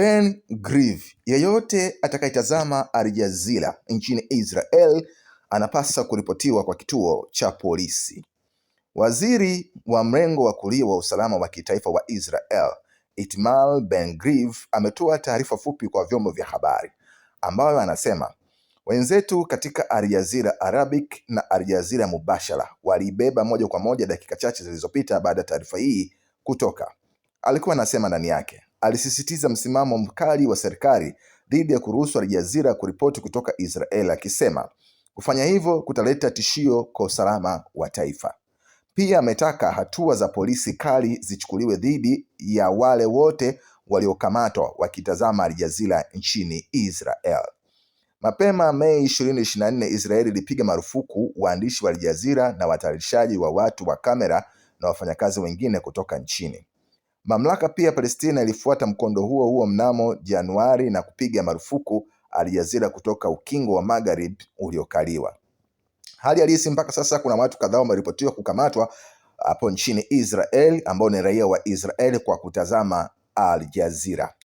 Ben Gvir: yeyote atakayetazama Al Jazeera nchini Israel anapaswa kuripotiwa kwa kituo cha polisi. Waziri wa mrengo wa kulia wa usalama wa kitaifa wa Israel, Itamar Ben Gvir, ametoa taarifa fupi kwa vyombo vya habari ambayo anasema wenzetu katika Al Jazeera Arabic na Al Jazeera Mubashara walibeba moja kwa moja dakika chache zilizopita baada ya taarifa hii kutoka. Alikuwa anasema ndani yake, alisisitiza msimamo mkali wa serikali dhidi ya kuruhusu Al Jazeera kuripoti kutoka Israel, akisema kufanya hivyo kutaleta tishio kwa usalama wa taifa. Pia ametaka hatua za polisi kali zichukuliwe dhidi ya wale wote waliokamatwa wakitazama Al Jazeera nchini Israel. Mapema Mei 2024, Israeli ilipiga marufuku waandishi wa Al Jazeera na watayarishaji wa watu wa kamera na wafanyakazi wengine kutoka nchini. Mamlaka pia Palestina ilifuata mkondo huo huo mnamo Januari na kupiga marufuku Al Jazeera kutoka ukingo wa Magharibi uliokaliwa. Hali halisi mpaka sasa, kuna watu kadhaa wameripotiwa kukamatwa hapo nchini Israel ambao ni raia wa Israel kwa kutazama Al Jazeera.